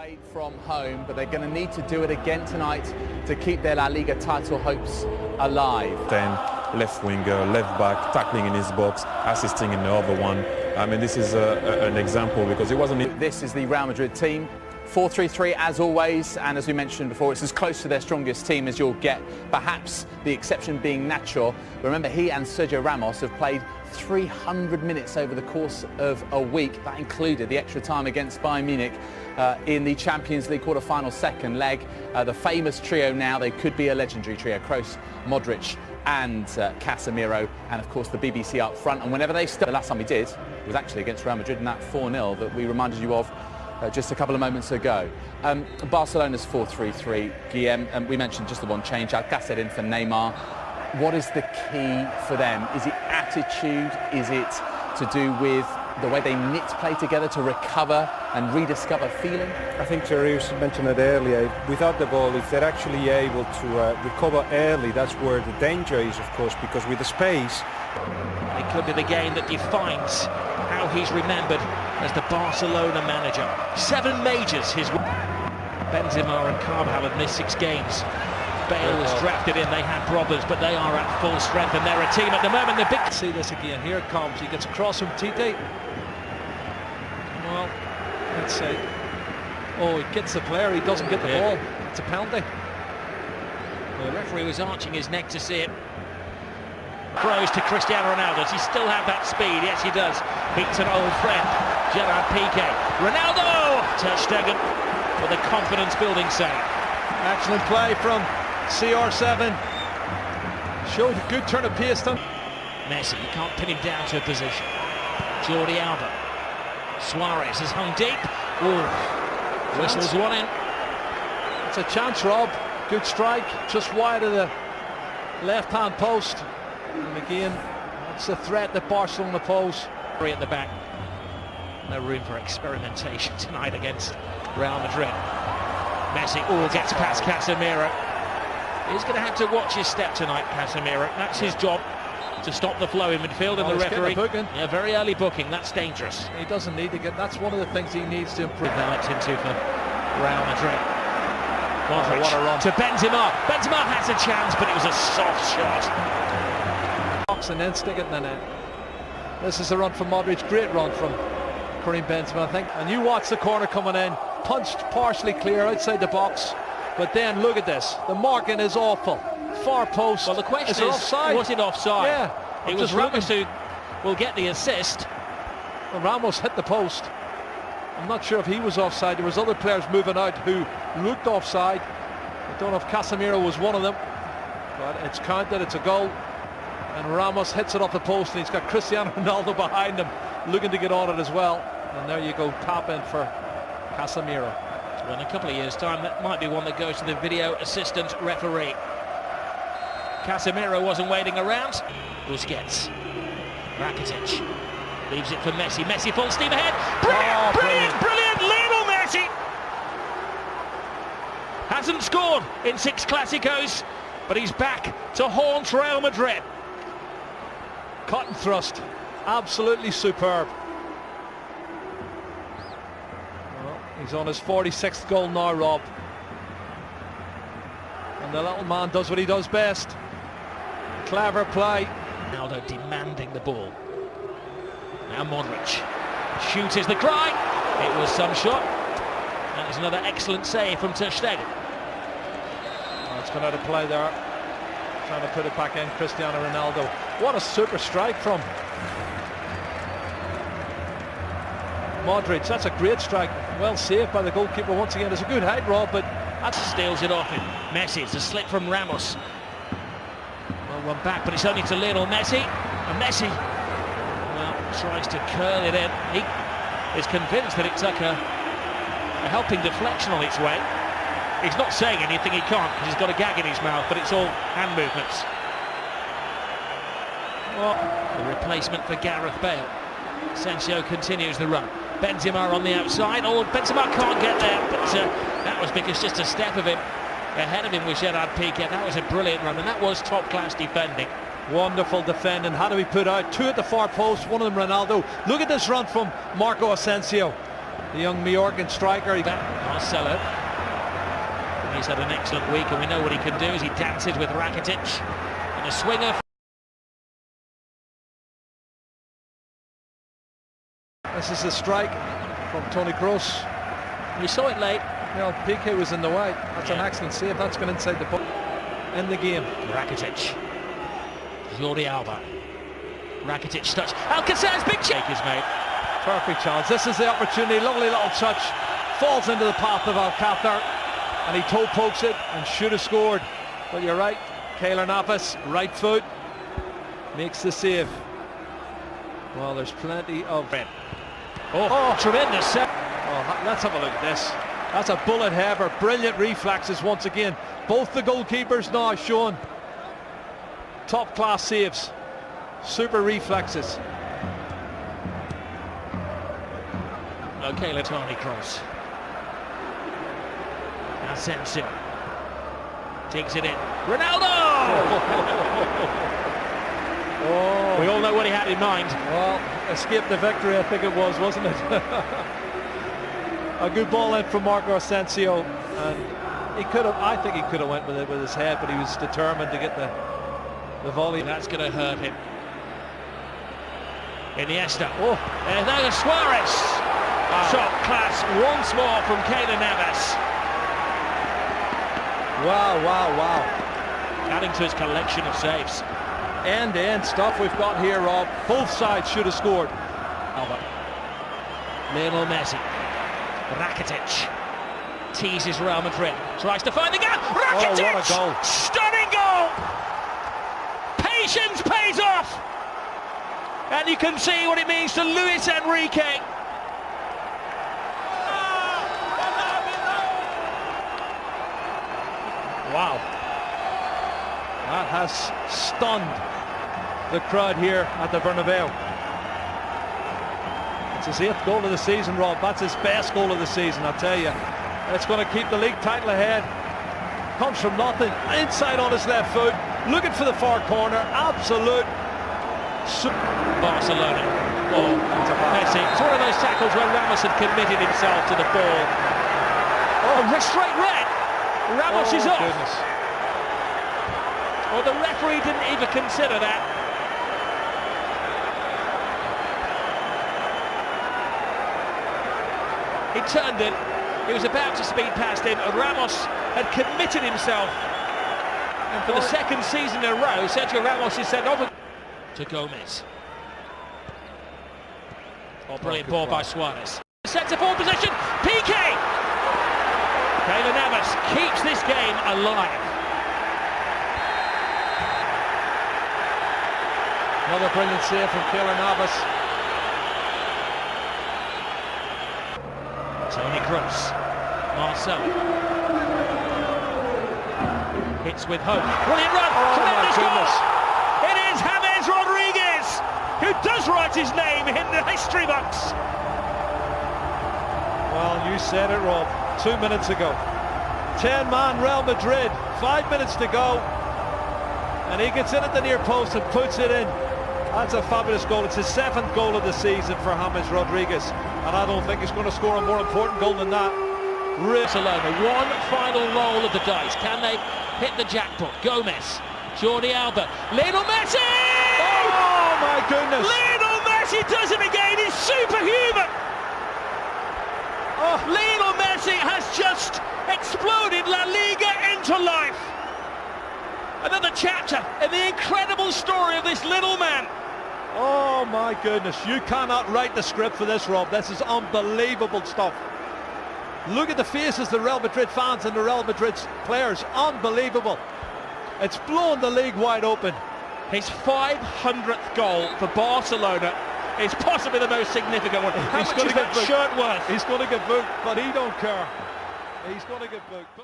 away from home, but they're going to need to do it again tonight to keep their La Liga title hopes alive. 10, left winger, left back, tackling in his box, assisting in the other one. I mean, this is an example because it wasn't... This is the Real Madrid team. 4-3-3 as always, and as we mentioned before, it's as close to their strongest team as you'll get, perhaps the exception being Nacho. Remember, he and Sergio Ramos have played 300 minutes over the course of a week. That included the extra time against Bayern Munich in the Champions League quarter-final second leg. The famous trio now, they could be a legendary trio, Kroos, Modric and Casemiro, and of course the BBC up front. And whenever they start, the last time we did was actually against Real Madrid in that 4-0 that we reminded you of just a couple of moments ago. Barcelona's 4-3-3, Guillem, and we mentioned just the one change, Alcácer in for Neymar. What is the key for them? Is it attitude? Is it to do with the way they knit play together to recover and rediscover feeling? I think Jerry's mentioned it earlier. Without the ball, if they're actually able to recover early, that's where the danger is, of course, because with the space... It could be the game that defines how he's remembered as the Barcelona manager. 7 majors his... Benzema and Carvajal have missed 6 games. Bale was drafted in, they had problems, but they are at full strength and they're a team at the moment. The big... See this again, here it comes, he gets across from Tite. Well, let's see. Oh, he gets the player, he doesn't get the ball. It's a penalty. The referee was arching his neck to see it. Throws to Cristiano Ronaldo. Does he still have that speed? Yes, he does. Beats an old friend, Gerard Piqué. Ronaldo! Ter Stegen with a confidence-building save. Excellent play from CR7. Showed a good turn of pace. Messi, you can't pin him down to a position. Jordi Alba. Suarez has hung deep. Ooh. Whistles one in. It's a chance, Rob. Good strike, just wide of the left-hand post. And again, that's the threat that Barcelona pose. At the back. No room for experimentation tonight against Real Madrid. Messi gets past Casemiro. He's going to have to watch his step tonight, Casemiro. That's his job, to stop the flow in midfield, and the referee... Yeah, very early booking, that's dangerous. He doesn't need to get... That's one of the things he needs to improve. Developed into for Real Madrid. Modric what a run. To Benzema. Benzema has a chance, but it was a soft shot. And then stick it in the net. This is a run from Modric, great run from Karim Benzema, I think. And you watch the corner coming in, punched partially clear outside the box, but then look at this, the marking is awful. Far post. Well, the question is offside? Was it offside? Yeah. It was Ramos who will get the assist. Well, Ramos hit the post. I'm not sure if he was offside. There was other players moving out who looked offside. I don't know if Casemiro was one of them, but it's counted, it's a goal. And Ramos hits it off the post, and he's got Cristiano Ronaldo behind him looking to get on it as well. And there you go, tap in for Casemiro. Well, in a couple of years' time, that might be one that goes to the video assistant referee. Casemiro wasn't waiting around. Busquets. Rackitic leaves it for Messi. Messi full steam ahead. Brilliant! Lionel Messi! Hasn't scored in 6 Clásicos, but he's back to haunt Real Madrid. Cut and thrust, absolutely superb. Well, he's on his 46th goal now, Rob. And the little man does what he does best. Clever play. Ronaldo demanding the ball. Now Modric. Shoot is the cry. It was some shot. That is another excellent save from Ter Stegen. Oh, it's gone out of play there. Trying to put it back in, Cristiano Ronaldo. What a super strike from Modric. That's a great strike. Well saved by the goalkeeper once again. It's a good height, Rob, but that steals it off him. Messi, it's a slip from Ramos. Well run back, but it's only to Lionel Messi. And Messi, well, tries to curl it in. He is convinced that it took a helping deflection on its way. He's not saying anything, he can't, because he's got a gag in his mouth, but it's all hand movements. Well, the replacement for Gareth Bale. Asensio continues the run. Benzema on the outside. Oh, Benzema can't get there, but that was because just a step of him ahead of him was Gerard Piqué. That was a brilliant run, and that was top-class defending. Wonderful defending. How do we put out? 2 at the far post, one of them Ronaldo. Look at this run from Marco Asensio, the young Majorcan striker. Marcello. He's had an excellent week, and we know what he can do as he dances with Rackitic. And a swinger. This is a strike from Toni Kroos. You saw it late. You know, PK was in the way. That's an excellent save. That's gone inside the box. In the game. Rackitic. Jordi Alba. Rackitic touch. Alcacer's big check is made. Perfect chance. This is the opportunity. Lovely little touch. Falls into the path of Alcacer. And he toe pokes it and should have scored. But you're right. Keylor Navas, right foot. Makes the save. Well, there's plenty of... Oh, tremendous save. Oh, let's have a look at this. That's a bullet header. Brilliant reflexes once again. Both the goalkeepers now showing top class saves. Super reflexes. Okay, Toni Kroos. Asensio. Digs it in. Ronaldo! Oh. We all know what he had in mind. Well, escaped the victory, I think it was, wasn't it? A good ball in from Marco Asensio, and he could have. I think he could have went with it with his head, but he was determined to get the volley. That's going to hurt him. Iniesta. Oh, and now Suarez. Shot class once more from Keylor Navas. Wow, wow, wow. Adding to his collection of saves. End-to-end stuff we've got here, Rob. Both sides should have scored. Альба. Lionel Messi. Rackitic. Teases Real Madrid. Tries to find the gap. Rackitic! Oh, what a goal. Stunning goal! Patience pays off! And you can see what it means to Luis Enrique. Wow. That has stunned the crowd here at the Bernabeu. It's his 8th goal of the season, Rob. That's his best goal of the season, I'll tell you. It's going to keep the league title ahead. Comes from nothing, inside on his left foot, looking for the far corner. Absolute. Barcelona. Oh, Messi. It's one of those tackles where Ramos had committed himself to the ball. Oh, straight red. Ramos is off. Goodness. Well, the referee didn't even consider that. He turned it. He was about to speed past him, and Ramos had committed himself. And for the second season in a row, Sergio Ramos is sent off to Gomez. Oh, brilliant ball by Suarez. Centre forward position. PK. Keylor Navas keeps this game alive. Another brilliant save from Keylor Navas. Toni Kroos. Marcello. Hits with hope. Brilliant run. Oh, tremendous my goal. goodness. It is James Rodriguez, who does write his name in the history books. Well, you said it, Rob. 2 minutes ago. 10-man Real Madrid. 5 minutes to go. And he gets in at the near post and puts it in. That's a fabulous goal. It's his 7th goal of the season for James Rodriguez. And I don't think he's going to score a more important goal than that. Barcelona, one final roll of the dice. Can they hit the jackpot? Gomez, Jordi Alba, Lionel Messi! Oh my goodness! Lionel Messi does it again. He's superhuman. Oh, Lionel Messi has just exploded La Liga into life. Another chapter in the incredible story of this little man. Oh my goodness, you cannot write the script for this, Rob. This is unbelievable stuff. Look at the faces of the Real Madrid fans and the Real Madrid players. Unbelievable. It's blown the league wide open. His 500th goal for Barcelona is possibly the most significant one. How much is that shirt worth? He's going to get booked, but he don't care. He's going to get booked.